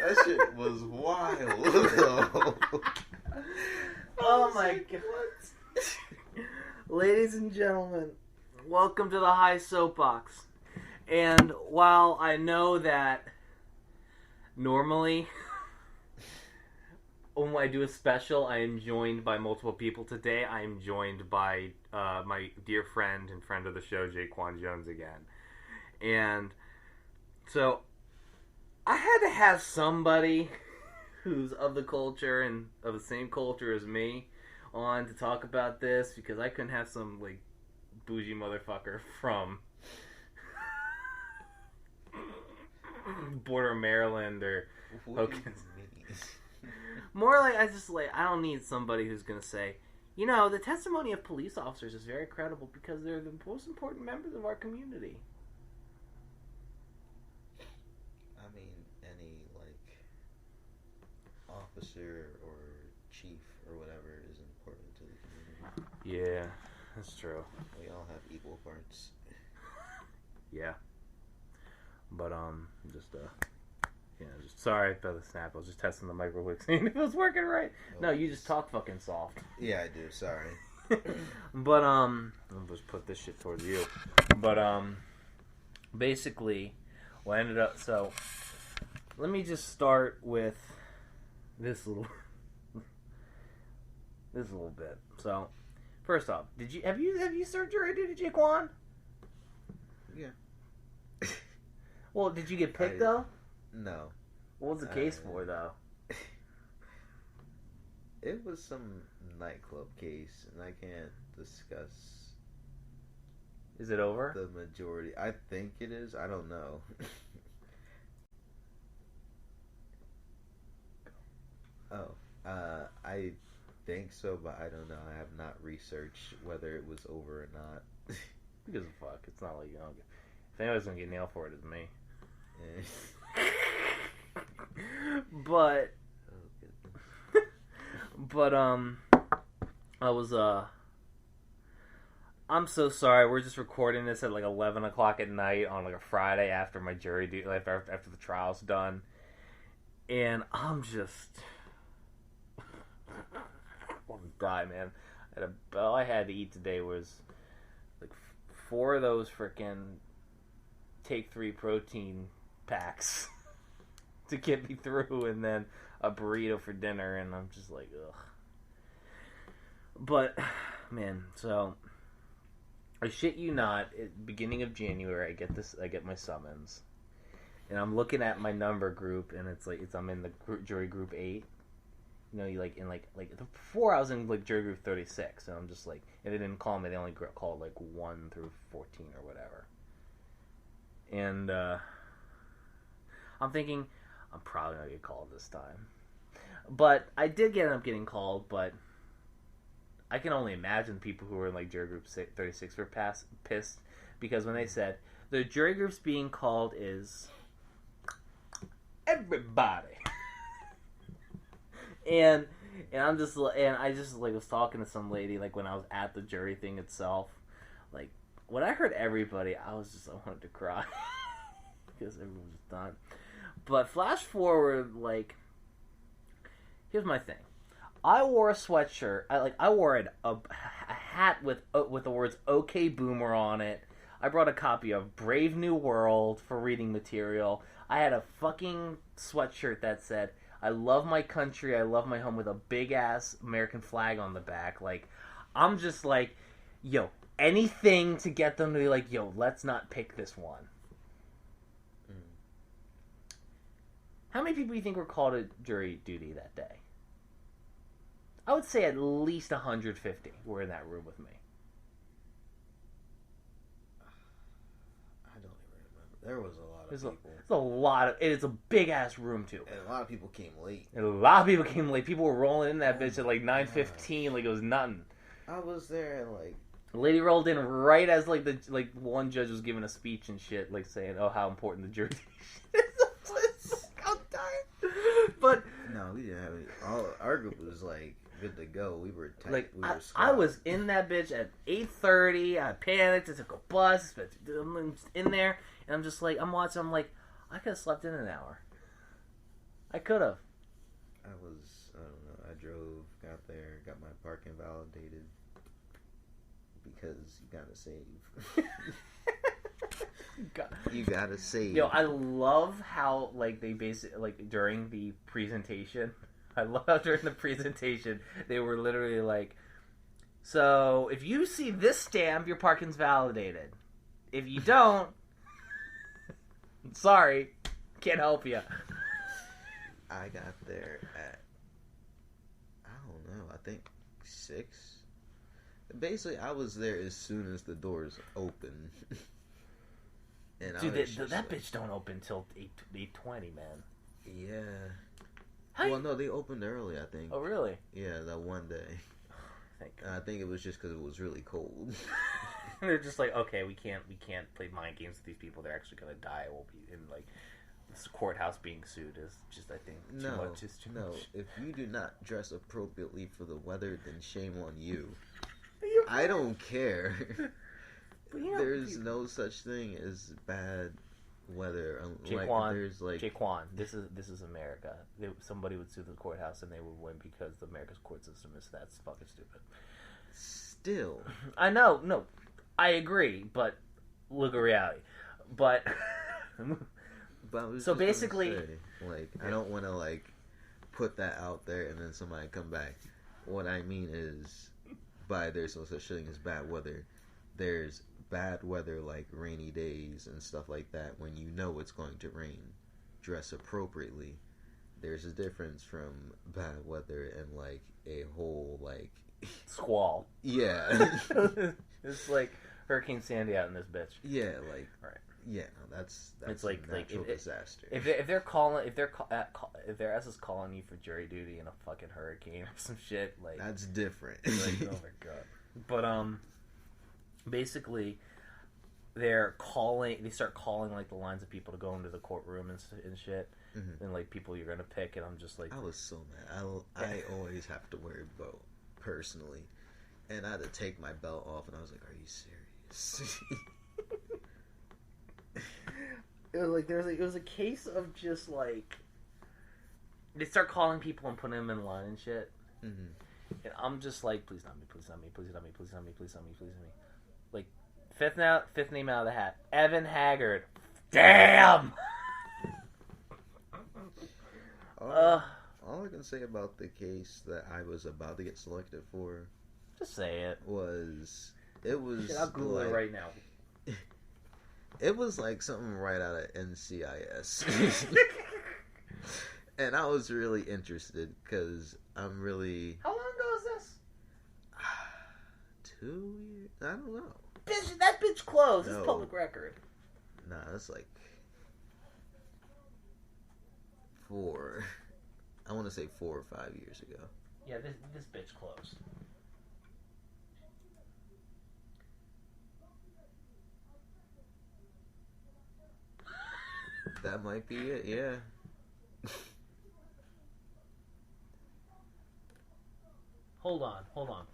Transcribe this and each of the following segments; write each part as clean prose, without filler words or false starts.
That shit was wild. Oh my god. Ladies and gentlemen, welcome to the HI Soapbox. And while I know that normally when I do a special, I am joined by multiple people. Today, I am joined by my dear friend and friend of the show, Jaquan Jones again. And so, I had to have somebody who's of the culture and of the same culture as me on to talk about this, because I couldn't have some, like, bougie motherfucker from border Maryland or more like I don't need somebody who's gonna say, you know, the testimony of police officers is very credible because they're the most important members of our community. I mean, any, like, officer or chief or whatever is important to the community. Yeah, that's true. We all have equal parts. Yeah. But, just sorry about the snap. I was just testing the microwave, seeing if it was working right. Oh, no, you just talk fucking soft. Yeah, I do. Sorry. But, I'll just put this shit towards you. But, basically, what ended up, so, let me just start with this little bit. So, first off, have you served jury duty, Jaquan? Yeah. Well, did you get picked, though? No. What was the case for, though? It was some nightclub case, and I can't discuss... Is it over? The majority. I think it is. I don't know. I think so, but I don't know. I have not researched whether it was over or not. Who gives a fuck? It's not like, you know, if anybody's gonna get nailed for it, it's me. But I'm so sorry. We're just recording this at like 11 o'clock at night on like a Friday after my jury duty, after the trial's done, and I'm just I want to die, man. All I had to eat today was like 4 of those freaking Take 3 protein packs to get me through, and then a burrito for dinner, and I'm just like, ugh. But, man, so I shit you not, at beginning of January, I get my summons, and I'm looking at my number group, and I'm in the jury group 8. You know, before I was in like jury group 36, and I'm just like, if they didn't call me, they only called like 1 through 14 or whatever. And I'm thinking, I'm probably gonna get called this time. But I did end up getting called, but I can only imagine people who were in like jury group 36 were pissed, because when they said the jury groups being called is everybody. And I just like was talking to some lady like when I was at the jury thing itself. Like when I heard everybody, I wanted to cry because everyone was done. But flash forward, like, here's my thing. I wore a sweatshirt. I wore a hat with the words "OK Boomer" on it. I brought a copy of Brave New World for reading material. I had a fucking sweatshirt that said, I love my country, I love my home, with a big-ass American flag on the back. Like, I'm just like, yo, anything to get them to be like, yo, let's not pick this one. How many people do you think were called to jury duty that day? I would say at least 150 were in that room with me. I don't even remember. There was a lot of people. It's a lot of. It's a big ass room too. And a lot of people came late. People were rolling in that bitch at like 9:15, like it was nothing. I was there and like. The lady rolled in right as like one judge was giving a speech and shit, like saying, "Oh, how important the jury is." I'm dying. But no, we didn't have it. Our group was like good to go. We were tight. Like, we were I was in that bitch at 8:30. I panicked. I took a bus. I'm in there, and I'm just like, I'm watching. I'm like, I could have slept in an hour. I could have. I don't know, I drove, got there, got my parking validated because you gotta save. You gotta save. Yo, I love how, like, they basically, like, during the presentation, I love how during the presentation, they were literally like, so, if you see this stamp, your parking's validated. If you don't, sorry, can't help you. I got there at, I don't know, I think 6. Basically, I was there as soon as the doors opened. And dude, that bitch don't open till 8:20, man. Yeah. How well, no, they opened early, I think. Oh, really? Yeah, that one day. I think it was just because it was really cold. They're just like, okay, we can't play mind games with these people. They're actually gonna die. We'll be in like this courthouse being sued is just, I think, too much. Is too much. If you do not dress appropriately for the weather, then shame on you. I don't care. There's no such thing as bad weather. Jaquan, this is America. Somebody would sue the courthouse and they would win because the America's court system is that's fucking stupid. Still, I know, no, I agree, but look at reality. But so basically, say, I don't want to put that out there and then somebody come back. What I mean is, by there's no such thing as bad weather. There's bad weather like rainy days and stuff like that when you know it's going to rain. Dress appropriately. There's a difference from bad weather and a whole squall. Yeah. It's like Hurricane Sandy out in this bitch. Yeah, right. Yeah, no, that's it's a natural disaster. If their ass is calling you for jury duty in a fucking hurricane or some shit, that's different. Oh my god. But basically, they start calling the lines of people to go into the courtroom and shit, mm-hmm. and people you're gonna pick, and I'm just like, I was so mad. I always have to wear a belt personally, and I had to take my belt off, and I was like, are you serious? It was a case of just they start calling people and putting them in line and shit, mm-hmm. and I'm just like, please not me, please not me, please not me, please not me, please not me, please not me. Fifth name out of the hat, Evan Haggard. Damn. All I can say about the case that I was about to get selected for, just say it. It was. Shit, I'll Google it right now. It was something right out of NCIS. And I was really interested because I'm really. How long ago is this? 2 years? I don't know. Bitch, that bitch closed. No. It's public record. Nah, that's 4. I want to say 4 or 5 years ago. Yeah, this bitch closed. That might be it, yeah. Hold on.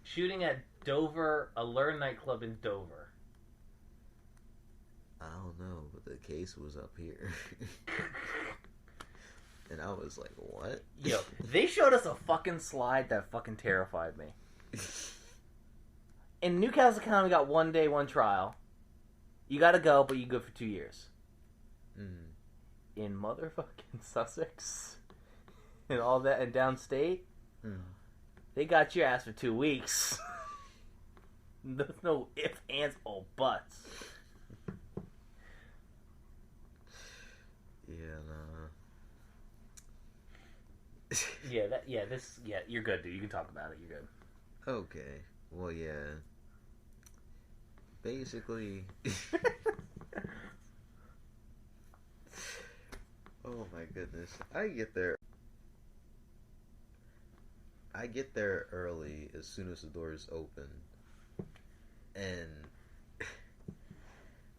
Shooting at Dover, Allure nightclub in Dover. I don't know, but the case was up here. And I was like, what? Yo, they showed us a fucking slide that fucking terrified me. In Newcastle County, we got 1 day, 1 trial. You gotta go, but you go for 2 years. Mm. In motherfucking Sussex and all that, and downstate, they got your ass for 2 weeks. There's no ifs, ands, or buts. Yeah, nah. You're good, dude. You can talk about it. You're good. Okay. Well, yeah. Basically. Oh my goodness. I get there early as soon as the doors open. And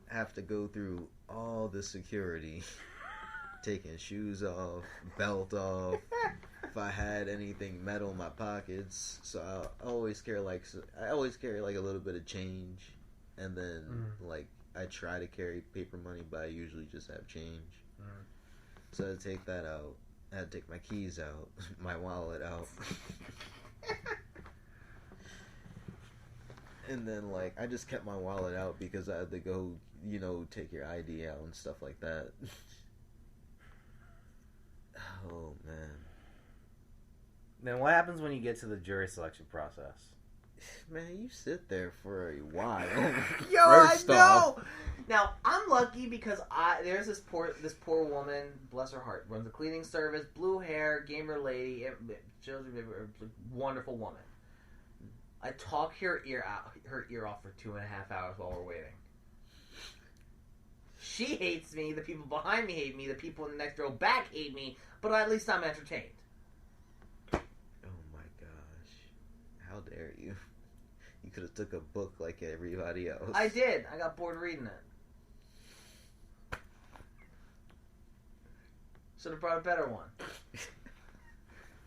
have to go through all the security. Taking shoes off, belt off. If I had anything metal in my pockets, so I always carry a little bit of change, and then I try to carry paper money, but I usually just have change. So I had to take that out. I had to take my keys out, my wallet out. And then, like, I just kept my wallet out because I had to go, you know, take your ID out and stuff like that. Oh, man. Then what happens when you get to the jury selection process? Man, you sit there for a while. Yo, I know! Now, I'm lucky because there's this poor woman, bless her heart, runs a cleaning service, blue hair, gamer lady, wonderful woman. I talk her ear off for 2.5 hours while we're waiting. She hates me, the people behind me hate me, the people in the next row back hate me, but at least I'm entertained. Oh my gosh. How dare you? You could have took a book like everybody else. I did. I got bored reading it. Should have brought a better one.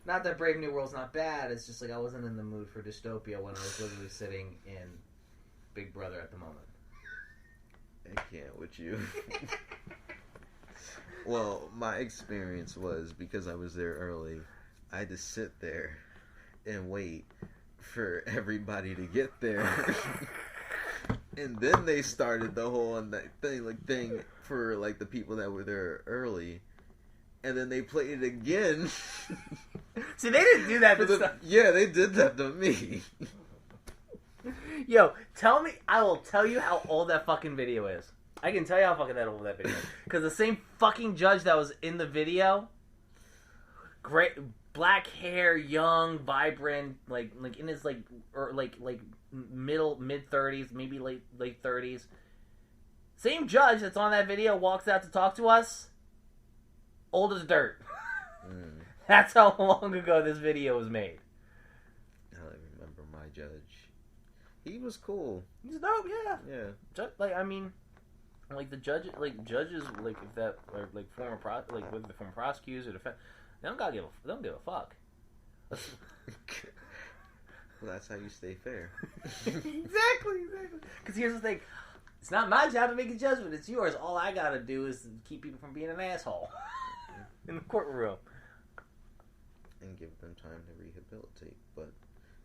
Not that Brave New World's not bad, it's just like I wasn't in the mood for dystopia when I was literally sitting in Big Brother at the moment. I can't with you. Well, my experience was, because I was there early, I had to sit there and wait for everybody to get there. And then they started the whole thing for like the people that were there early. And then they played it again. See, they didn't do that this time. Yeah, they did that to me. Yo, tell me, I will tell you how old that fucking video is. I can tell you how fucking old that video is. Because the same fucking judge that was in the video, great, black hair, young, vibrant, like in his mid 30s, maybe late 30s. Same judge that's on that video walks out to talk to us. Old as dirt. That's how long ago this video was made. I don't remember my judge. He was cool. He's dope, yeah. Yeah. The judges, if that, or like former with the former prosecutors or defense, they don't give a fuck. Well, that's how you stay fair. Exactly. Because here's the thing. It's not my job to make a judgment. It's yours. All I gotta do is keep people from being an asshole in the courtroom. And give them time to rehabilitate. But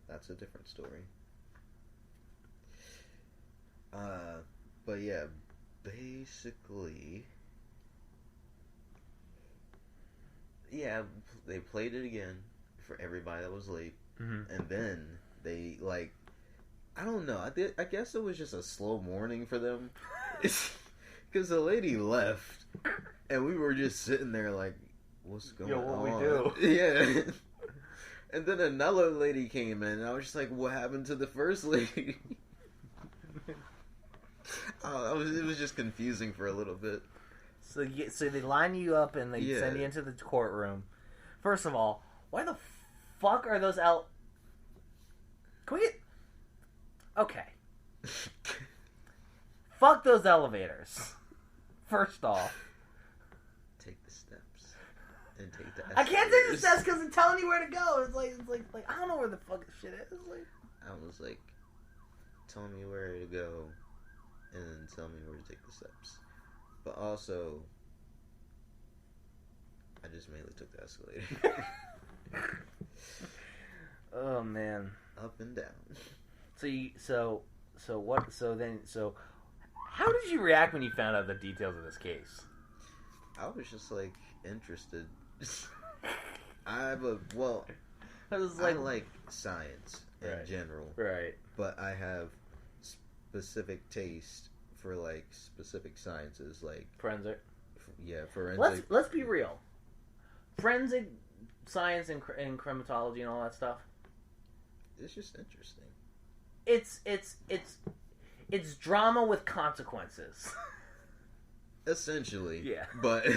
that's a different story. But yeah, basically... Yeah, they played it again for everybody that was late. Mm-hmm. And then they, like... I don't know. I guess it was just a slow morning for them. Because the lady left. And we were just sitting there like, what's going on? What we do? Yeah. And then another lady came in. And I was just like, what happened to the first lady? It was just confusing for a little bit. So they line you up and they send you into the courtroom. First of all, why the fuck are those Can we get... Okay. Fuck those elevators. First off. Take the steps. And take the escalators. I can't take the steps because they're telling you where to go. It's like I don't know where the fuck this shit is. I was like, tell me where to go and then tell me where to take the steps. But also, I just mainly took the escalator. Oh man. Up and down. So how did you react when you found out the details of this case? I was just like interested. I like science in general. Right. But I have specific taste for like specific sciences, like forensic. Yeah, forensic. Let's be real. Forensic science and criminology and all that stuff. It's just interesting. It's drama with consequences. Essentially. Yeah. But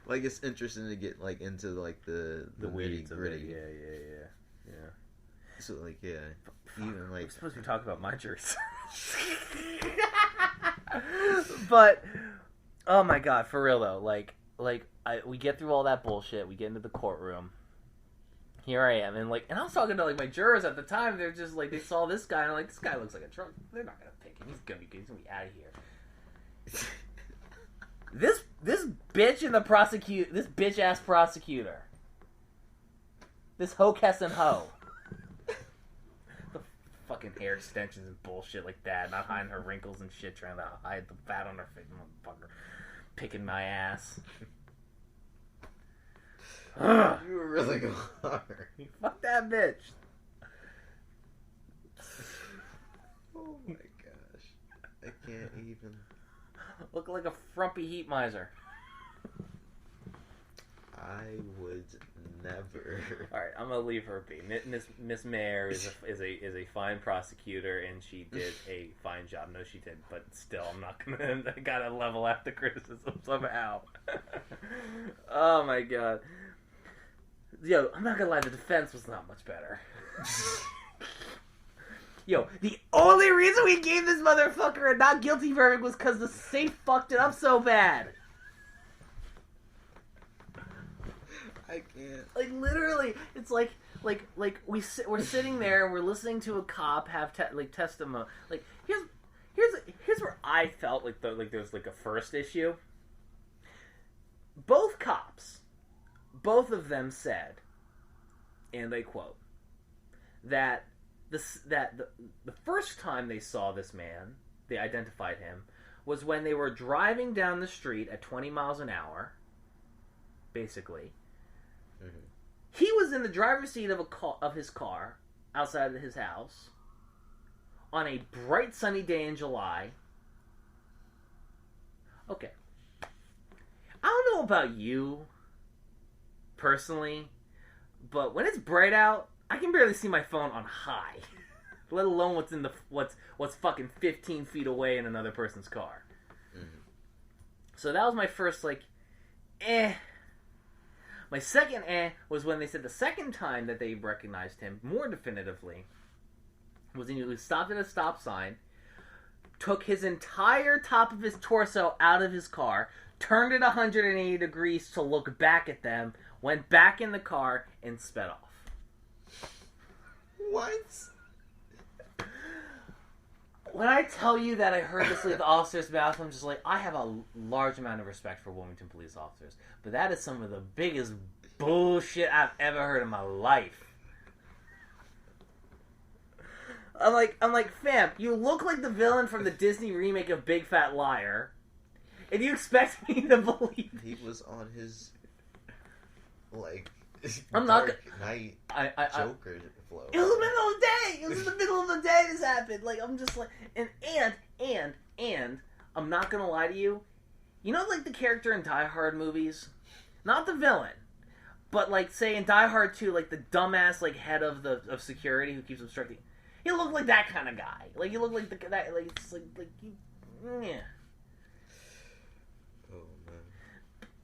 like it's interesting to get like into like the weeds gritty. Yeah. So like even like we're supposed to be talking about my juries. But oh my god, for real though, we get through all that bullshit, we get into the courtroom. Here I am, and I was talking to my jurors at the time. They're just they saw this guy, and I'm like, this guy looks like a drunk. They're not gonna pick him. He's gonna be out of here. This bitch in the this bitch ass prosecutor. This hoe-cessing hoe. The fucking hair extensions and bullshit like that, not hiding her wrinkles and shit, trying to hide the fat on her face, motherfucker. Picking my ass. You were really going hard. Fuck that bitch. Oh my gosh. I can't even. Look like a frumpy heat miser. I would never. All right, I'm gonna leave her be. Miss Mayer is a fine prosecutor, and she did a fine job. No, she did, but still, I'm not gonna. I gotta level out the criticism somehow. Oh my god. Yo, I'm not gonna lie. The defense was not much better. Yo, the only reason we gave this motherfucker a not guilty verdict was because the safe fucked it up so bad. I can't. Like, literally, it's like we're sitting there and we're listening to a cop have testimony. Like, here's where I felt like there's like a first issue. Both cops, both of them said, and I quote, that the first time they saw this man, they identified him, was when they were driving down the street at 20 miles an hour, basically. Mm-hmm. He was in the driver's seat of his car outside of his house on a bright sunny day in July. Okay. I don't know about you, personally, but when it's bright out, I can barely see my phone on high, let alone what's fucking 15 feet away in another person's car. Mm-hmm. So that was my first My second was when they said the second time that they recognized him more definitively was when he stopped at a stop sign, took his entire top of his torso out of his car, turned it 180 degrees to look back at them, went back in the car, and sped off. What? When I tell you that I heard this leave the officer's mouth, I'm just like, I have a large amount of respect for Wilmington police officers, but that is some of the biggest bullshit I've ever heard in my life. I'm like, fam, you look like the villain from the Disney remake of Big Fat Liar, and you expect me to believe he was on his I'm Dark Knight Joker flow. It was the middle of the day. It was in the middle of the day this happened. Like, I'm just like, and I'm not gonna lie to you. You know, like the character in Die Hard movies, not the villain, but like say in Die Hard 2, like the dumbass head of security who keeps obstructing. He looked like that kind of guy. Like he looked like yeah. Oh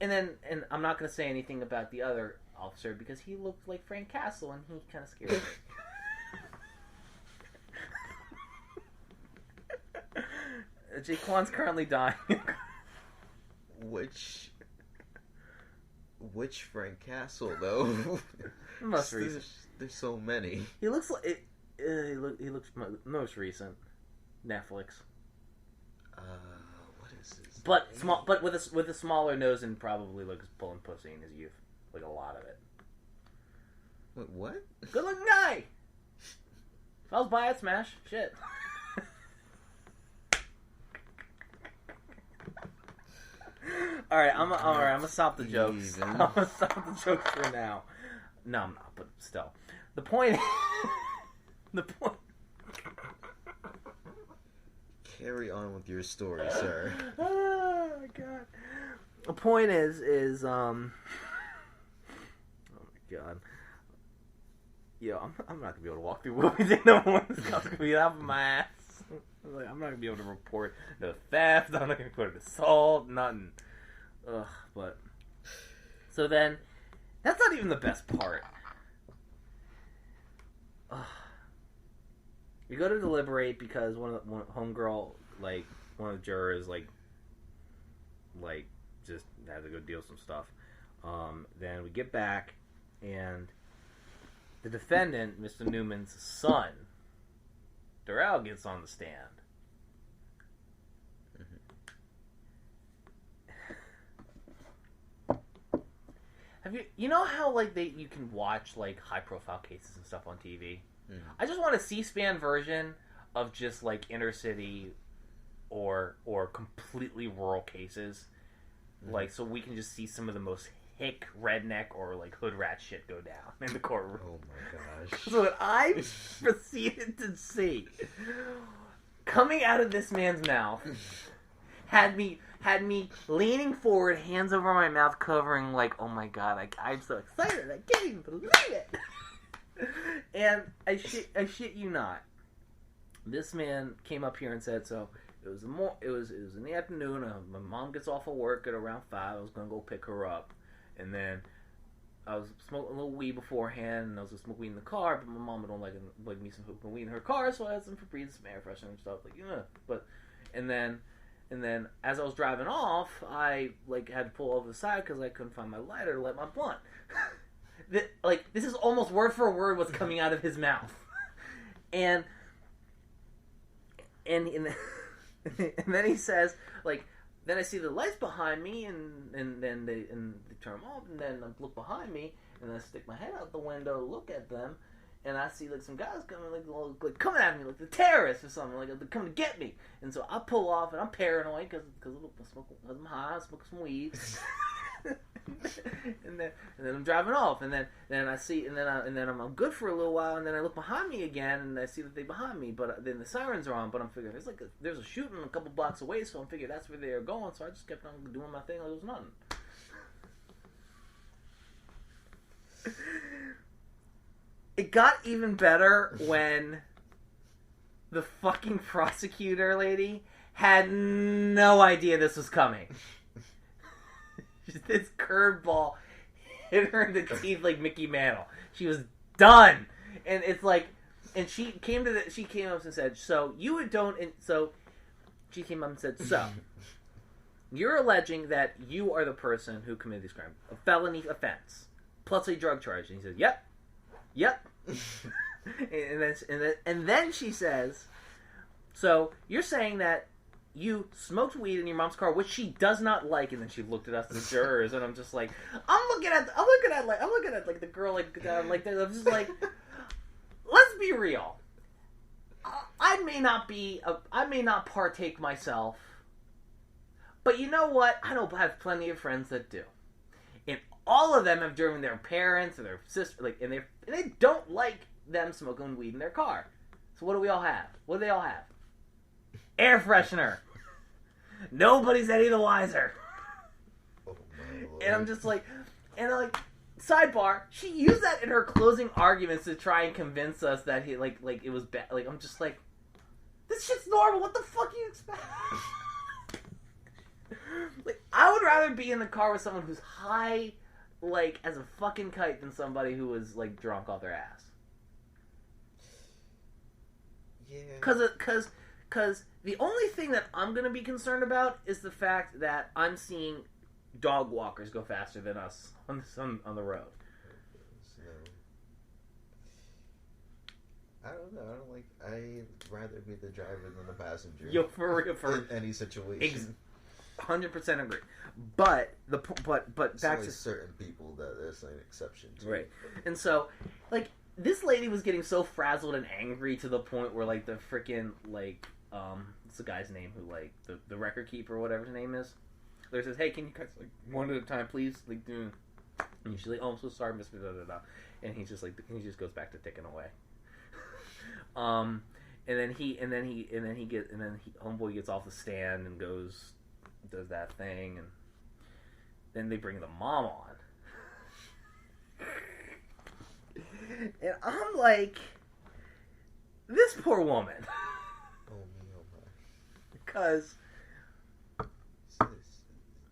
man. And I'm not gonna say anything about the other officer because he looked like Frank Castle and he kind of scared me. Jaquan's currently dying. Which Frank Castle though? Most recent. There's so many. He looks like it. He looks most recent. Netflix. What is this? But name? Small, but with a smaller nose and probably looks pulling pussy in his youth. Like a lot of it. Wait, what? Good looking guy. If I was by, I'd smash. Shit. Alright, I'm gonna stop the jokes. I'm gonna stop the jokes for now. No, I'm not, but still. The point Carry on with your story, sir. Oh my god. The point is oh my god. Yo, I'm not gonna be able to walk through movies no more. This stuff's gonna be out of my ass. I'm not gonna be able to report no theft. I'm not gonna report an assault. Nothing. Ugh. But so then, that's not even the best part. Ugh. We go to deliberate because one homegirl, one of the jurors, just had to go deal with some stuff. Then we get back, and the defendant, Mr. Newman's son, Darrell, gets on the stand. You know how like you can watch like high profile cases and stuff on TV? I just want a C-SPAN version of just like inner city or completely rural cases, like so we can just see some of the most hick redneck or like hood rat shit go down in the courtroom. Oh my gosh! So what I proceeded to see coming out of this man's mouth had me leaning forward, hands over my mouth, covering like, oh my god, I'm so excited, I can't even believe it. And I shit you not, this man came up here and said, so it was in the afternoon. My mom gets off of work at around 5. I was gonna go pick her up, and then I was smoking a little weed beforehand, and I was gonna smoke weed in the car. But my mom don't like me smoking weed in her car, so I had some Febreze, some air freshener and stuff like But and then as I was driving off, I like had to pull over the side because I couldn't find my lighter to light my blunt. This is almost word for word what's coming out of his mouth, and then he says, like, then I see the lights behind me, and then they turn them off, and then I look behind me, and then I stick my head out the window to look at them, and I see like some guys coming, like coming at me, like the terrorists or something, like they're coming to get me, and so I pull off, and I'm paranoid because I'm high, I smoke some weed. and then I'm driving off, and then I see, and then I'm good for a little while, and then I look behind me again, and I see that they're behind me, but then the sirens are on. But I'm figuring there's a shooting a couple blocks away, so I'm figuring that's where they're going. So I just kept on doing my thing like it was nothing. It got even better when the fucking prosecutor lady had no idea this was coming. This curveball hit her in the teeth like Mickey Mantle. She was done, and it's like, and she came up and said, "So you don't." And so she came up and said, "So you're alleging that you are the person who committed this crime, a felony offense, plus a drug charge." And he said, "Yep." and then she says, "So you're saying that you smoked weed in your mom's car, which she does not like," and then she looked at us, the jurors, and I'm just like, I'm looking at like the girl, like I'm just like, let's be real. I may not partake myself, but you know what? I don't have plenty of friends that do, and all of them have driven their parents or their sister, like, and they don't like them smoking weed in their car. So what do we all have? What do they all have? Air freshener. Nobody's any the wiser. Oh my Lord. And I'm just like, sidebar, she used that in her closing arguments to try and convince us that he like it was bad. Like, I'm just like, this shit's normal. What the fuck do you expect? Like, I would rather be in the car with someone who's high, like, as a fucking kite than somebody who was like drunk off their ass. Yeah. Because the only thing that I'm going to be concerned about is the fact that I'm seeing dog walkers go faster than us on the road. I don't know. I'd rather be the driver than the passenger. Yo, for real, in any situation. 100% agree. But back to certain people that there's an exception to. Right. And so, like, this lady was getting so frazzled and angry to the point where, like, the freaking, like, what's the guy's name who, like, the record keeper or whatever his name is? There says, "Hey, can you guys, like, one at a time, please?" Like, and she's like, "Oh, I'm so sorry, Mr. Da Da Da," and he's just like, he just goes back to ticking away. Homeboy gets off the stand and does that thing, and then they bring the mom on. And I'm like, this poor woman. Oh my. Because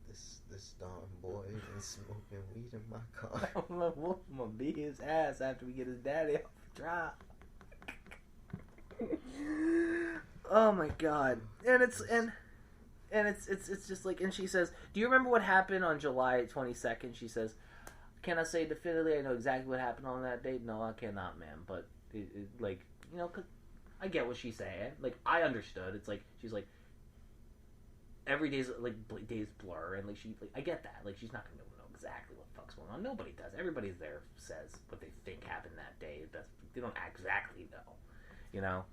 this darn boy been smoking weed in my car. I'm gonna beat his ass after we get his daddy off the drop. Oh my god. And it's just like, and she says, "Do you remember what happened on July 22nd?" She says, "Can I say definitively I know exactly what happened on that date?" "No, I cannot, ma'am. But like, you know, 'cause I get what she's saying. Like, I understood. It's like, she's like, every day's like days blur, and like I get that. Like, she's not gonna be able to know exactly what the fuck's going on. Nobody does. Everybody there says what they think happened that day. They don't exactly know, you know.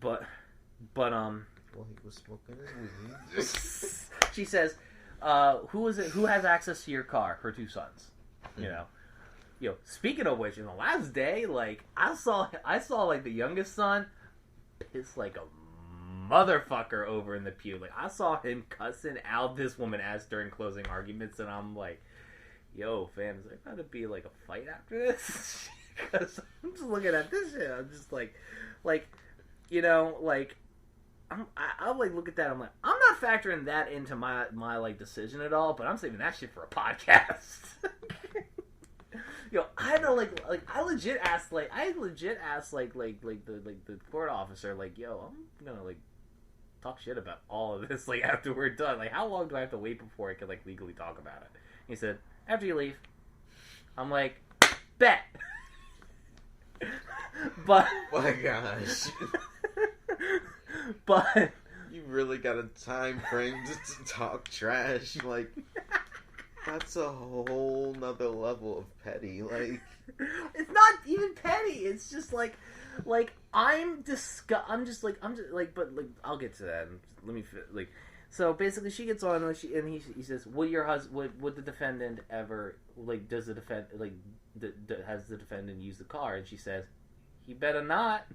But well, he was smoking his weed. she says, "Who is it? Who has access to your car?" Her two sons, you know. Yo, speaking of which, in the last day, like I saw like the youngest son piss like a motherfucker over in the pew. Like I saw him cussing out this woman ass during closing arguments, and I'm like, "Yo, fam, is there about to be like a fight after this?" Because I'm just looking at this shit. I'm just like, you know, like I like look at that. I'm like, I'm not factoring that into my like decision at all. But I'm saving that shit for a podcast. Yo, I know, like I legit asked the court officer, like, yo, I'm gonna like talk shit about all of this like after we're done. Like, how long do I have to wait before I can like legally talk about it? He said, after you leave. I'm like, bet. But my gosh. But you really got a time frame to talk trash, like. That's a whole nother level of petty, like... It's not even petty, it's just like, I'm just like, but, like, I'll get to that, let me, like, so basically she gets on, and he says, would the defendant ever, like, has the defendant use the car? And she says, he better not,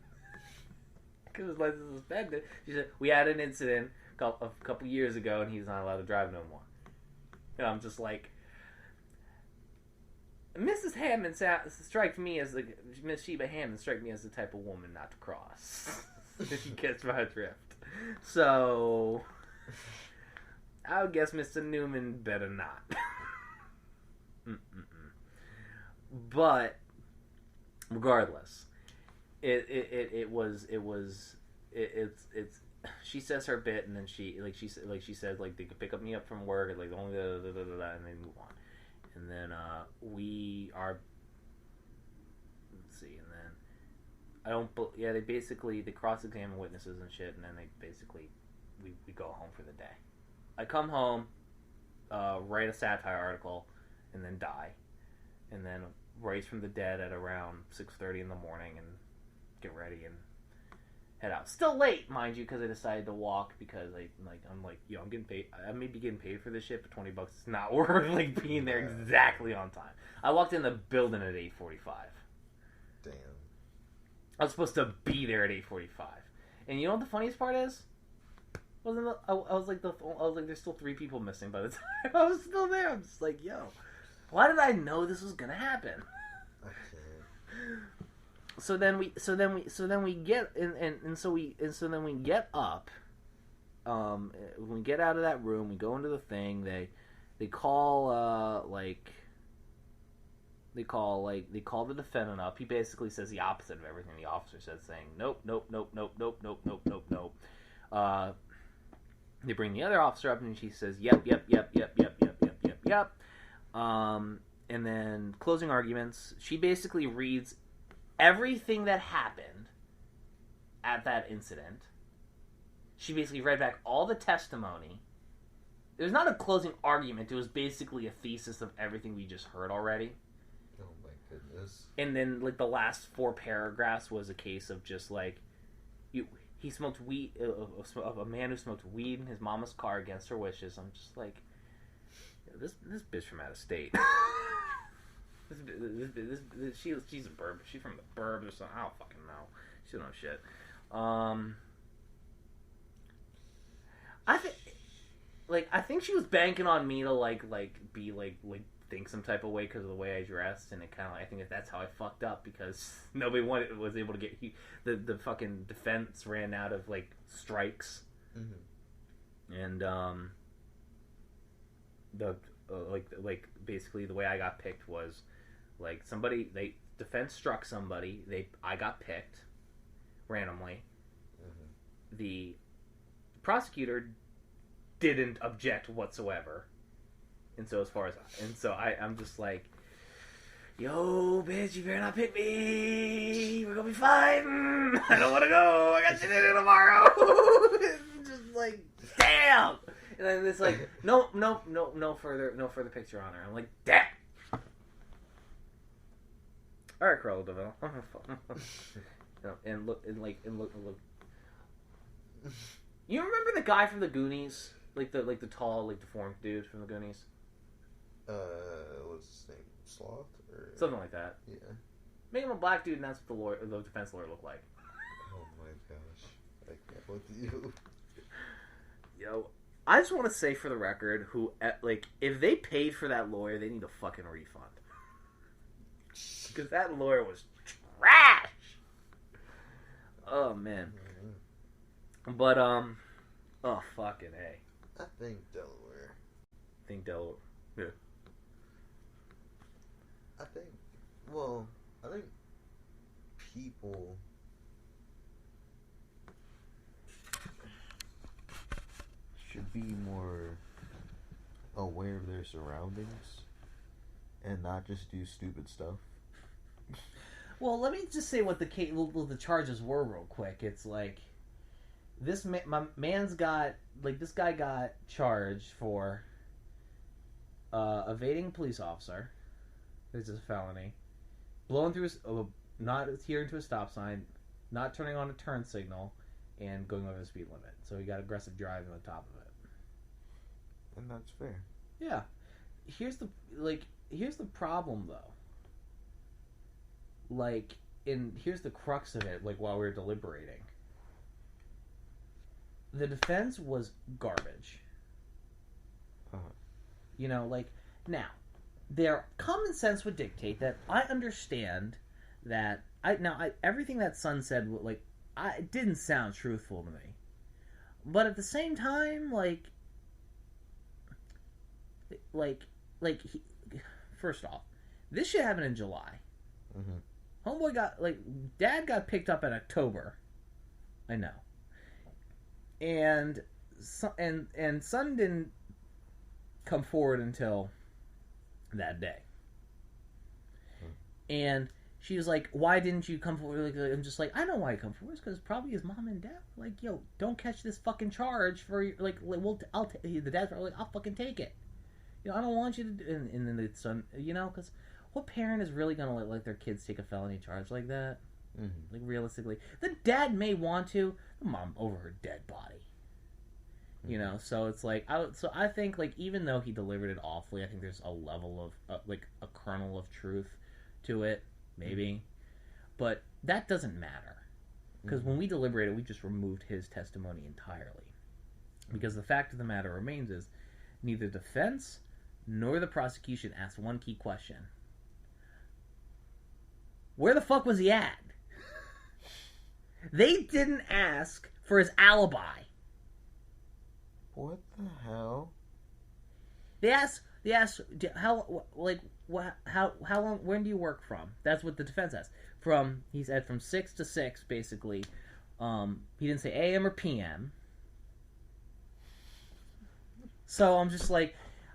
because his license is suspended. She said, we had an incident a couple years ago, and he's not allowed to drive no more. And I'm just like, Mrs. Hammond strikes me as like Miss Sheba Hammond strikes me as the type of woman not to cross. If you catch my drift. So I would guess Mr. Newman better not. But regardless, it's she says her bit, and then she said like they could pick me up from work, and like only and they move on, and then let's see, and then they cross-examine witnesses and shit, and then they basically we go home for the day. I come home, write a satire article, and then die, and then rise from the dead at around 6:30 in the morning and get ready and head out. Still late, mind you, because I decided to walk because I'm like, yo, I'm getting paid. I may be getting paid for this shit, but $20 is not worth like being there exactly on time. I walked in the building at 8:45. Damn. I was supposed to be there at 8:45, and you know what the funniest part is? I was like, there's still 3 people missing by the time I was still there. I'm just like, yo, why did I know this was gonna happen? So then we get up. When we get out of that room, we go into the thing. They call the defendant up. He basically says the opposite of everything the officer says, saying nope. They bring the other officer up, and she says yep. And then closing arguments. She basically reads everything that happened at that incident. She basically read back all the testimony. It was not a closing argument. It was basically a thesis of everything we just heard already. Oh my goodness. And then, like, the last 4 paragraphs was a case of just, like, he smoked weed, a man who smoked weed in his mama's car against her wishes. I'm just like, this bitch from out of state. She's a burb. She's from the burbs or something. I don't fucking know. She don't know shit. I think she was banking on me to be think some type of way because of the way I dressed, and it kind of I think that's how I fucked up because nobody was able to get the fucking defense ran out of strikes, and basically the way I got picked was defense struck somebody, I got picked randomly. The prosecutor didn't object whatsoever, and so I'm just like, yo, bitch, you better not pick me. We're gonna be fine. I don't want to go. I got shit to do tomorrow. Just like, damn. And then it's like, no further picture on her. I'm like, damn. All right, Cruella de Vil. and look. You remember the guy from the Goonies, like the tall, like deformed dude from the Goonies? What's his name? Sloth or something like that. Yeah. Make him a black dude, and that's what the defense lawyer looked like. Oh my gosh, I can't with you. Yo, I just want to say for the record, if they paid for that lawyer, they need a fucking refund. Because that lawyer was trash. Oh man. Mm-hmm. But oh fucking A. I think Delaware. Yeah. I think people should be more aware of their surroundings and not just do stupid stuff. Well, let me just say what the charges were real quick. It's like this this guy got charged for evading a police officer. This is a felony. Blowing through not adhering to a stop sign, not turning on a turn signal, and going over the speed limit. So he got aggressive driving on top of it. And that's fair. Yeah. Here's the problem though. Here's the crux of it, while we were deliberating. The defense was garbage. Uh-huh. Now, their common sense would dictate that I understand that everything that Son said, it didn't sound truthful to me. But at the same time, first off, this shit happened in July. Mm-hmm. Homeboy Dad got picked up in October. I know. And Son didn't come forward until that day. And she was like, "Why didn't you come forward?" I'm just like, I know why he come forward. It's because probably his mom and dad were like, "Yo, don't catch this fucking charge for the dad's probably like, I'll fucking take it. I don't want you to." And then the son, because what parent is really gonna let their kids take a felony charge like that? Mm-hmm. Realistically, the dad may want to. The mom over her dead body. Mm-hmm. So it's I think even though he delivered it awfully, I think there's a level of a kernel of truth to it, maybe, mm-hmm. But that doesn't matter because mm-hmm. when we deliberated, we just removed his testimony entirely. Because the fact of the matter remains is neither defense nor the prosecution asked one key question: where the fuck was he at? They didn't ask for his alibi. What the hell? They asked how long, when do you work from? That's what the defense asked. He said from 6 to 6, basically. He didn't say AM or PM. So I'm just I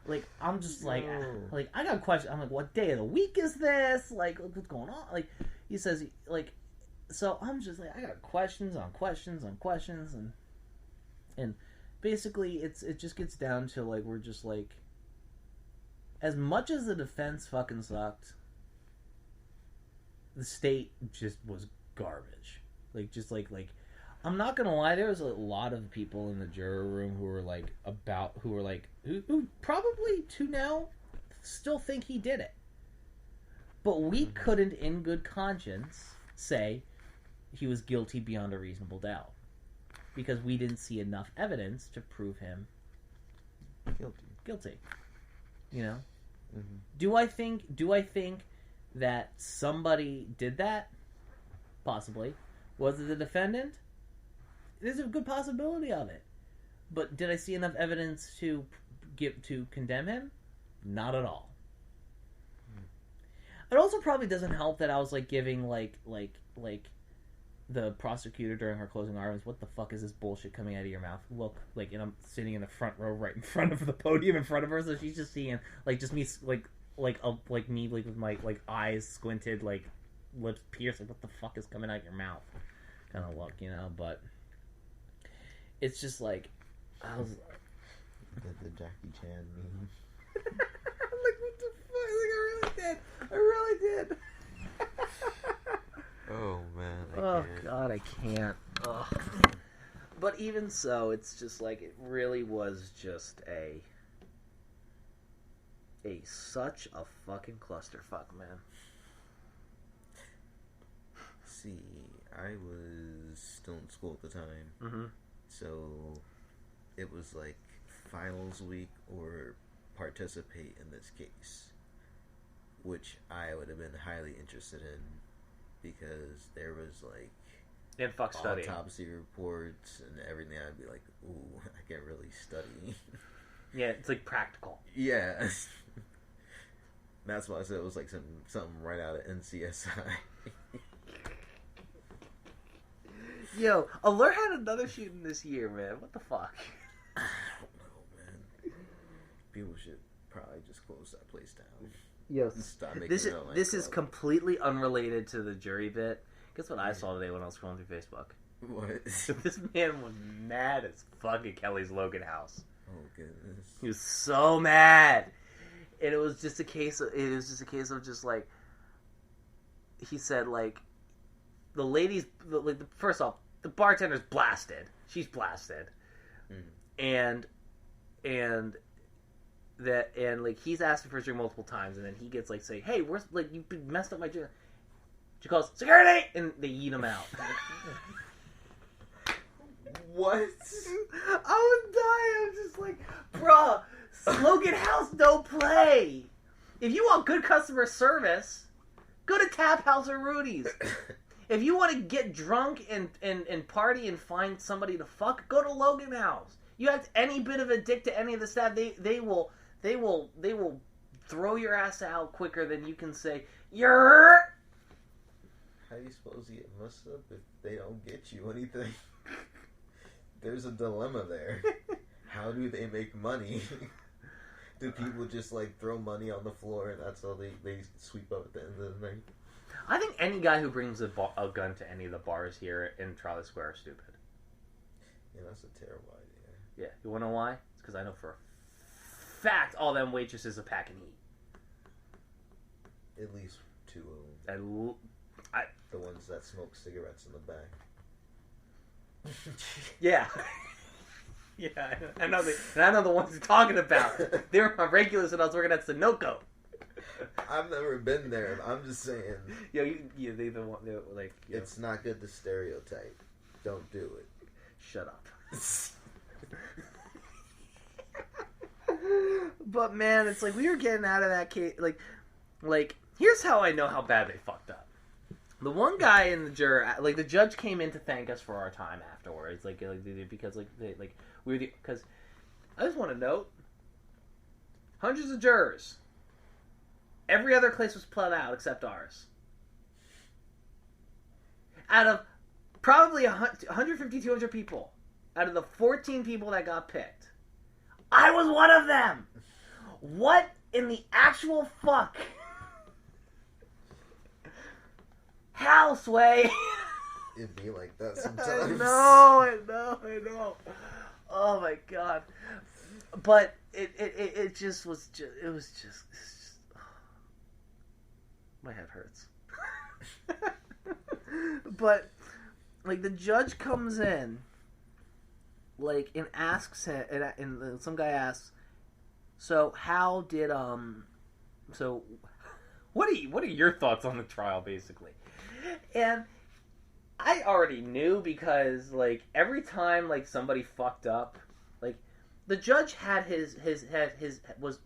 got a question. I'm like, what day of the week is this? What's going on? He says, so I'm just I got questions on questions on questions, and basically it just gets down to we're just as much as the defense fucking sucked, the state just was garbage. I'm not gonna lie, there was a lot of people in the juror room who were who probably to now still think he did it. But we mm-hmm. couldn't in good conscience say he was guilty beyond a reasonable doubt. Because we didn't see enough evidence to prove him guilty. Mm-hmm. Do I think that somebody did that? Possibly. Was it the defendant? There's a good possibility of it. But did I see enough evidence to condemn him? Not at all. It also probably doesn't help that I was giving the prosecutor during her closing arguments, what the fuck is this bullshit coming out of your mouth? Look, and I'm sitting in the front row, right in front of the podium, in front of her, so she's just seeing, just me, me, with my, eyes squinted, lips pierced, what the fuck is coming out your mouth? Kind of look, but it's just I was, The Jackie Chan meme. Like, what the fuck? Like, I really did. Oh man. Oh God, I can't. Ugh. But even so, it's just like it really was just such a fucking clusterfuck, man. See, I was still in school at the time, Mm-hmm. so it was like finals week or participate in this case, which I would have been highly interested in because there was like And fuck study. autopsy reports and everything. I'd be like, ooh, I can't really study. Yeah, it's like practical. Yeah. That's why I said it was like something right out of NCSI. Yo, Alert had another shooting this year, man. What the fuck? I don't know, man. People should probably just close that place down. Yo, Stop making this it a this is nightclub. completely unrelated to the jury bit. Guess what I saw today when I was scrolling through Facebook? What? This man was mad as fuck at Kelly's Logan house. Oh goodness. He was so mad, and it was just a case of just like he said, like the ladies, like first off, the bartender's blasted. She's blasted, and like he's asking for a drink multiple times, and then he gets like say, "Hey, where's like you messed up my drink?" She calls security, and they eat him out. What? I was dying. I'm just like, bruh, Logan House don't play. If you want good customer service, go to Tap House or Rudy's. If you want to get drunk and party and find somebody to fuck, go to Logan House. You have any bit of a dick to any of the staff, they will throw your ass out quicker than you can say, "You're." How are you supposed to get messed up if they don't get you anything? There's a dilemma there. How do they make money? Do people just like throw money on the floor and that's all they sweep up at the end of the night? I think any guy who brings a gun to any of the bars here in Charlotte Square is stupid. Yeah, that's a terrible idea. Yeah, you wanna know why? It's because I know for a fact all them waitresses are packing heat. At least two of them. The ones that smoke cigarettes in the back. Yeah. Yeah, I know the ones you're talking about. They were my regulars when I was working at Sunoco. I've never been there. I'm just saying. Yo, they the one. They're like, it's not good to stereotype. Don't do it. Shut up. But man, it's like we were getting out of that case. Like here's how I know how bad they fucked up. The one guy in the juror, like the judge came in to thank us for our time afterwards, because because I just want to note, hundreds of jurors. Every other case was pled out except ours. Out of probably 150, 200 people, out of the 14 people that got picked, I was one of them. What in the actual fuck? How, Sway? It'd be like that sometimes. I know. Oh my god. But it just was just my head hurts. But like the judge comes in like and asks him, and some guy asks, so how did so what are your thoughts on the trial basically? And I already knew because like every time like somebody fucked up, like the judge had his was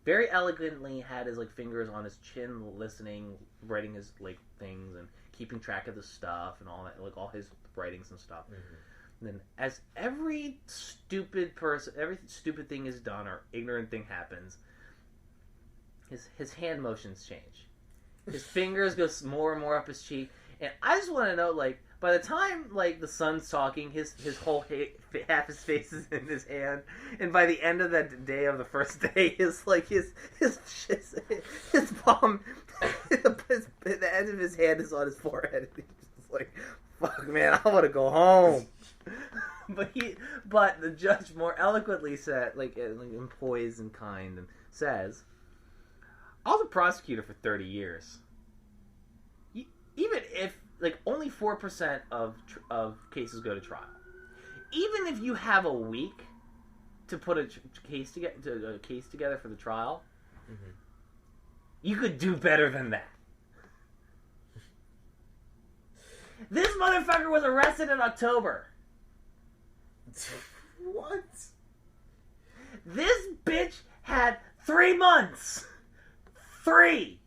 very elegantly had his like fingers on his chin, listening, writing his like things and keeping track of the stuff and all that, like all his writings and stuff. Mm-hmm. And then as every stupid thing is done or ignorant thing happens, his hand motions change. His fingers go more and more up his cheek, and I just want to know, like, by the time like the son's talking, his whole half his face is in his hand, and by the end of that day of the first day, his palm, the end of his hand is on his forehead, and he's just like, "Fuck, man, I want to go home." but the judge more eloquently said, like poised and kind, and says, I was a prosecutor for 30 years. Even if, like, only 4% of cases go to trial. Even if you have a week to put a case together for the trial, you could do better than that. This motherfucker was arrested in October. What? This bitch had 3 months. 3.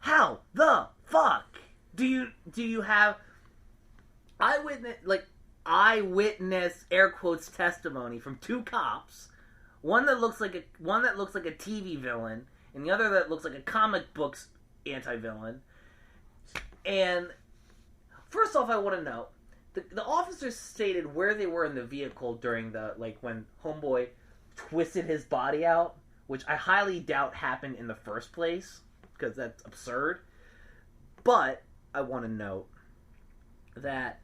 How the fuck do you have eyewitness air quotes testimony from 2 cops, one that looks like a TV villain, and the other that looks like a comic books anti-villain? And first off, I want to know, the officers stated where they were in the vehicle during when Homeboy twisted his body out, which I highly doubt happened in the first place, because that's absurd. But I want to note that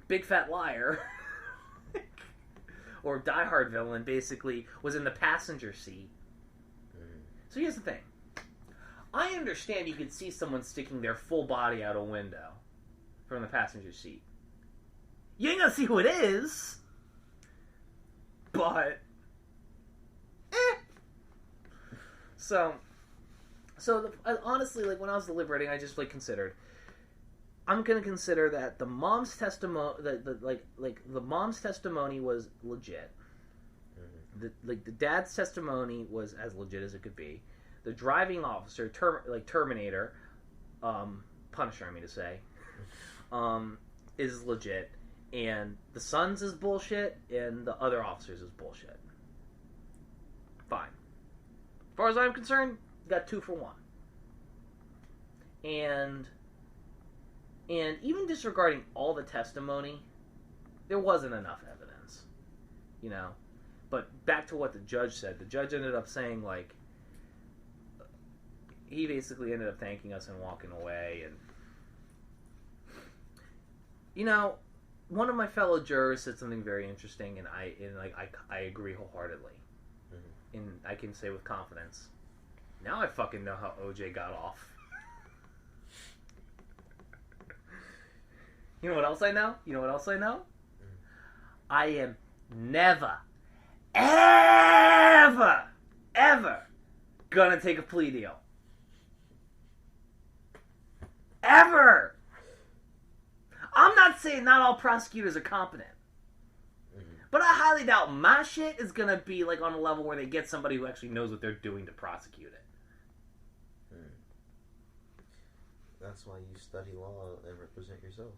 big fat liar or diehard villain basically was in the passenger seat. So here's the thing. I understand you could see someone sticking their full body out a window from the passenger seat. You ain't gonna see who it is, but honestly, like, when I was deliberating, I just considered, I'm gonna consider that the mom's testimony, the mom's testimony was legit. The dad's testimony was as legit as it could be. The driving officer, Terminator, Punisher, I mean to say, is legit, and the son's is bullshit, and the other officers is bullshit. Fine. As far as I'm concerned, got 2 for 1. And even disregarding all the testimony, there wasn't enough evidence, But back to what the judge said. The judge ended up saying, he basically ended up thanking us and walking away. And one of my fellow jurors said something very interesting, and I agree wholeheartedly. And I can say with confidence, now I fucking know how OJ got off. You know what else I know? I am never, ever, ever gonna take a plea deal. Ever! I'm not saying not all prosecutors are competent. But I highly doubt my shit is gonna be on a level where they get somebody who actually knows what they're doing to prosecute it. That's why you study law and represent yourself.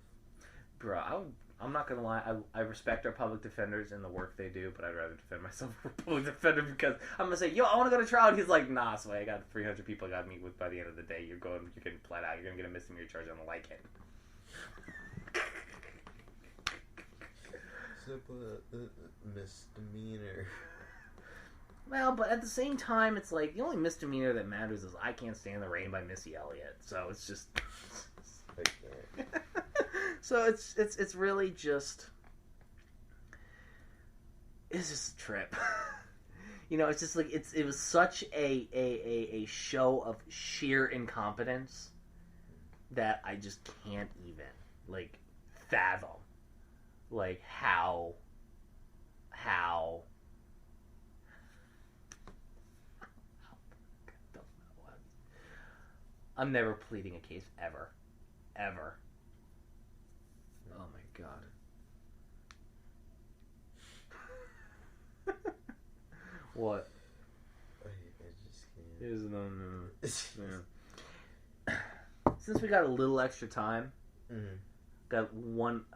Bro, I'm not gonna lie. I respect our public defenders and the work they do, but I'd rather defend myself for a public defender, because I'm gonna say, yo, I want to go to trial. And he's like, nah, so I got 300 people I got to meet with by the end of the day. You're getting flat out. You're gonna get a misdemeanor charge. I don't like it. Simple misdemeanor. Well, but at the same time, it's the only misdemeanor that matters is I Can't Stand the Rain by Missy Elliott. So it's just... So it's really just... It's just a trip. It's just it was such a show of sheer incompetence that I just can't even, fathom, how I'm never pleading a case ever. Oh my god. What? I just can't. There's no. Yeah. Since we got a little extra time, got one.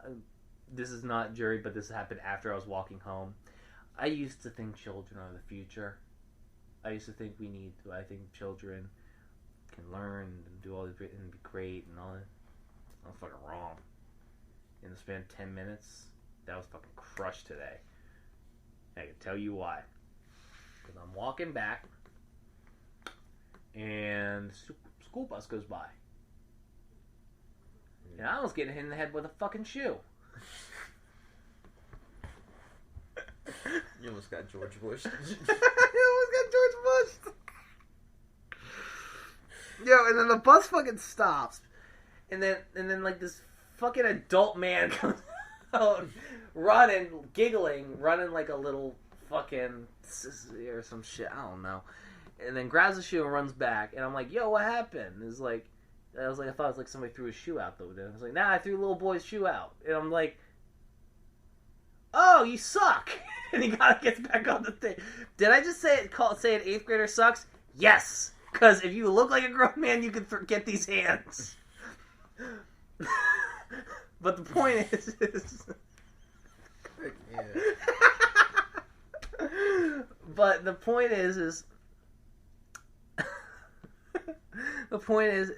This is not jury, but this happened after I was walking home. I used to think children are the future. I used to think I think children can learn and do all this and be great and all that. I was fucking wrong. In the span of 10 minutes, that was fucking crushed today. I can tell you why. Because I'm walking back, and school bus goes by. And I almost get hit in the head with a fucking shoe. You almost got George Bush. You almost got George Bush. Yo, and then the bus fucking stops. And then like this fucking adult man comes out running, giggling, running like a little fucking sissy or some shit. I don't know. And then grabs the shoe and runs back. And I'm like, yo, what happened? It's like, I thought it was like somebody threw his shoe out the window. I was like, nah, I threw a little boy's shoe out. And I'm like, oh, you suck. And he gets back on the thing. Did I just say an 8th grader sucks? Yes. Because if you look like a grown man, you can get these hands. But the point is but the point is the point is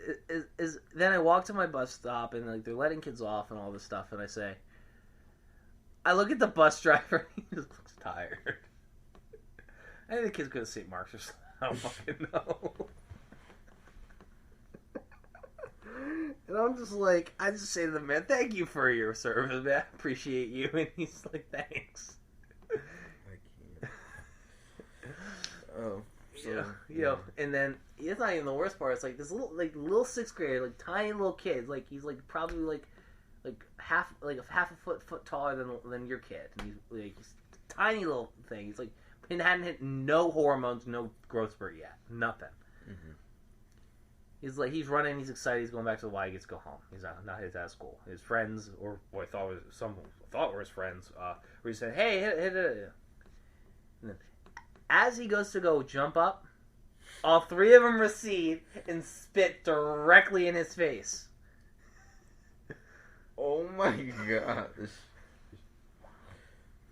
then I walk to my bus stop and like they're letting kids off and all this stuff, and I look at the bus driver. He just looks tired. I think the kid's going to St. Mark's or something. I don't fucking know. And I'm just like, I just say to the man, thank you for your service, man. I appreciate you. And he's like, thanks. I can't. Oh. So, yeah. And then, it's not even the worst part. It's like this little 6th grader, like tiny little kid. Like, he's like probably like half a foot taller than your kid. And he's a tiny little thing. He's like, he hadn't hit no hormones, no growth spurt yet. Nothing. Mm-hmm. He's running, he's excited, he's going back to the Y, he gets to go home. He's not at school. His friends, or what someone thought were his friends, were just saying, hey, hit it. And then, as he goes to go jump up, all 3 of them recede and spit directly in his face. Oh my gosh.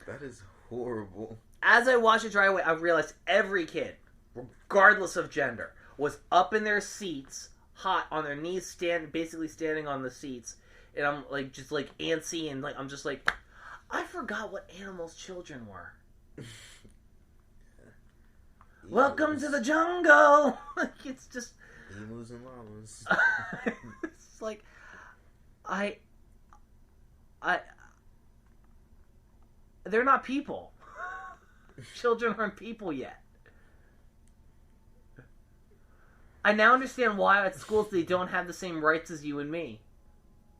That is horrible. As I watch it drive away, I realized every kid, regardless of gender, was up in their seats, hot, on their knees, basically standing on the seats, and I'm like, just like antsy, and like I'm just like, I forgot what animals children were. Welcome to the jungle. Like, it's just emus and llamas. It's like they're not people. Children aren't people yet. I now understand why at schools they don't have the same rights as you and me.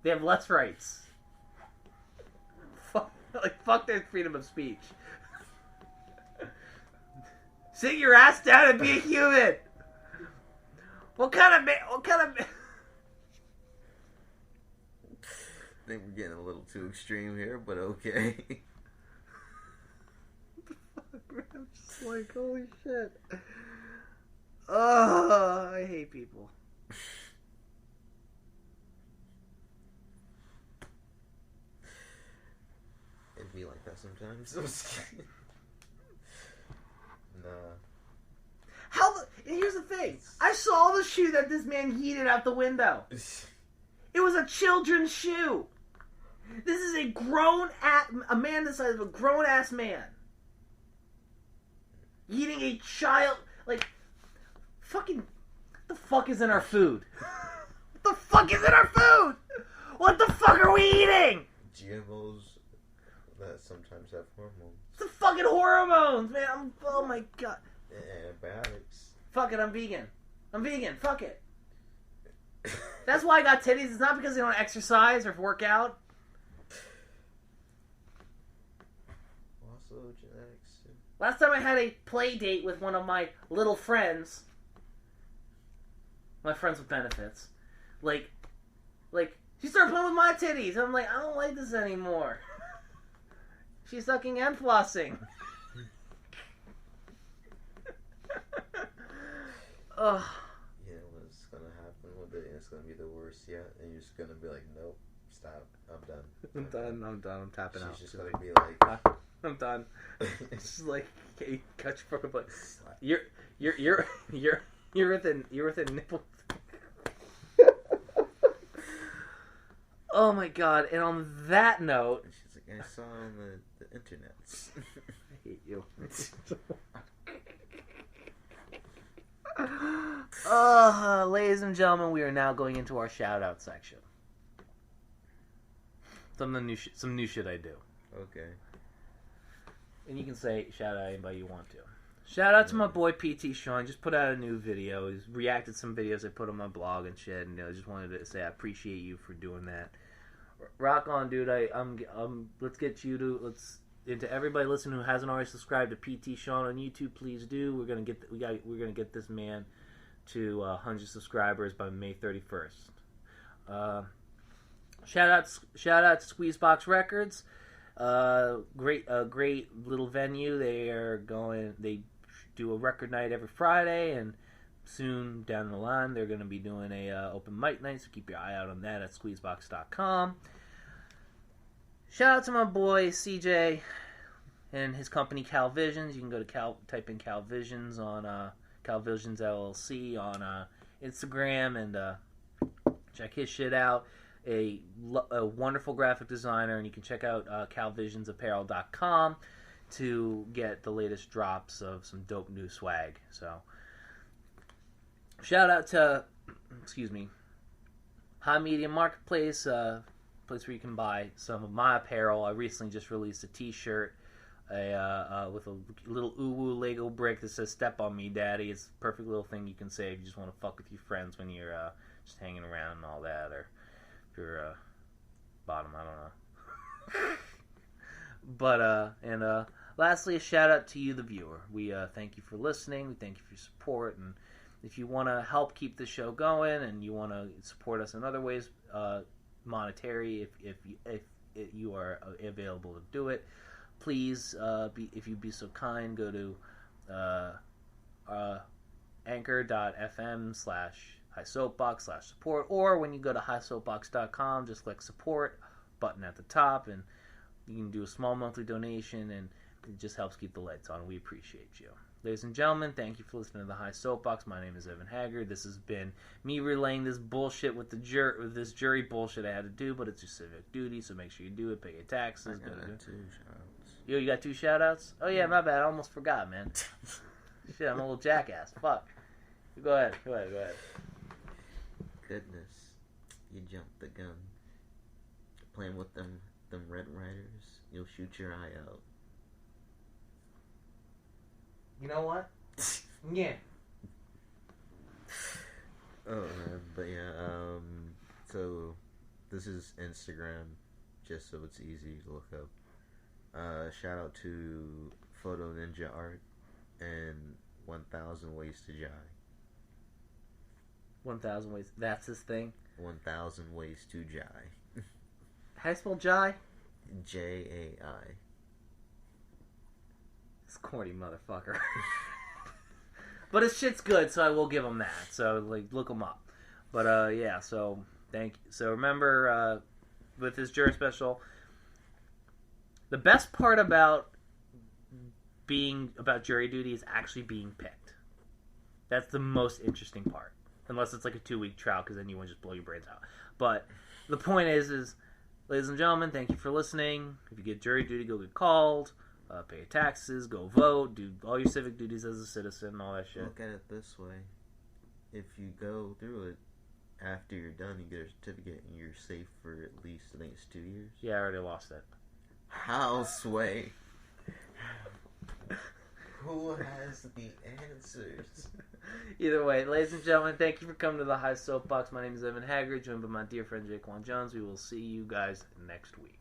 They have less rights. Fuck their freedom of speech. Sit your ass down and be a human. What kind of I think we're getting a little too extreme here, but okay. I'm just like, holy shit. Oh, I hate people. It'd be like that sometimes. Nah. Here's the thing. I saw the shoe that this man yeeted out the window. It was a children's shoe. This is a man the size of a grown-ass man. Eating a child, like, fucking, what the fuck is in our food? What the fuck is in our food? What the fuck are we eating? GMOs that sometimes have hormones. It's the fucking hormones, man. Oh my god. Antibiotics. Fuck it, I'm vegan. Fuck it. That's why I got titties. It's not because they don't exercise or work out. Also genetics. Last time I had a play date with one of my little friends, my friends with benefits, like, she started playing with my titties. I'm like, I don't like this anymore. She's sucking and flossing. Ugh. You know what's gonna happen with it, and it's gonna be the worst yet, and you're just gonna be like, nope, stop, I'm done. I'm done. I'm tapping out. She's just gonna be like, I'm done. It's just like, okay, cut your fucking butt. You're within nipple. Oh my god! And on that note, and she's like, I saw on the internet. I hate you. Ladies and gentlemen, we are now going into our shout-out section. Some new shit I do. Okay. And you can say shout out anybody you want to. Shout out to my boy PT Sean. Just put out a new video. He's reacted to some videos I put on my blog and shit. And I just wanted to say I appreciate you for doing that. Rock on, dude. Let's get you to into everybody listening who hasn't already subscribed to PT Sean on YouTube. Please do. We're gonna get this man to 100 subscribers by May 31st. Shout out to Squeezebox Records. Great little venue. They do a record night every Friday, and soon down the line they're going to be doing a open mic night, so keep your eye out on that at squeezebox.com. Shout out to my boy CJ and his company CalVisions. You can go to type in CalVisions on CalVisions LLC on Instagram and check his shit out. A wonderful graphic designer, and you can check out calvisionsapparel.com to get the latest drops of some dope new swag. So, shout out to, High Media Marketplace, place where you can buy some of my apparel. I recently just released a t-shirt with a little uwu Lego brick that says "Step on Me, Daddy." It's a perfect little thing you can say if you just want to fuck with your friends when you're just hanging around and all that, or if you're bottom, I don't know. But lastly, a shout out to you, the viewer. We thank you for listening. We thank you for your support, and if you want to help keep the show going and you want to support us in other ways, monetary, if you are available to do it, please, if you'd be so kind, go to anchor.fm/HI Soapbox /support, or when you go to hisoapbox.com, just click support button at the top, and you can do a small monthly donation, and it just helps keep the lights on. We appreciate you. Ladies and gentlemen, thank you for listening to the HI Soapbox. My name is Evan Haggard. This has been me relaying this bullshit with this jury bullshit I had to do, but it's your civic duty, so make sure you do it. Pay your taxes. I got 2 shout-outs. Yo, you got 2 shout-outs? Oh yeah, my bad. I almost forgot, man. Shit, I'm a little jackass. Fuck. Go ahead. Goodness, you jumped the gun. Playing with them Red Riders, you'll shoot your eye out. You know what? Yeah. Oh man, but yeah. So this is Instagram, just so it's easy to look up. Shout out to Photo Ninja Art and 1,000 Ways to Jai. 1,000 Ways. That's his thing. 1,000 Ways to Jai. How do you spell Jai? Jai. This corny motherfucker. But his shit's good, so I will give him that. So look him up. But yeah. So thank you. So remember, with this jury special, the best part about jury duty is actually being picked. That's the most interesting part. Unless it's like a 2-week trial, because then you want to just blow your brains out. But the point is, ladies and gentlemen, thank you for listening. If you get jury duty, go get called. Pay your taxes, go vote, do all your civic duties as a citizen, all that shit. Look at it this way. If you go through it, after you're done, you get a certificate and you're safe for at least, I think it's 2 years. Yeah, I already lost it. How, Sway? Who has the answers? Either way, ladies and gentlemen, thank you for coming to the HI Soapbox. My name is Evan Haggard, joined by my dear friend Jaquan Jones. We will see you guys next week.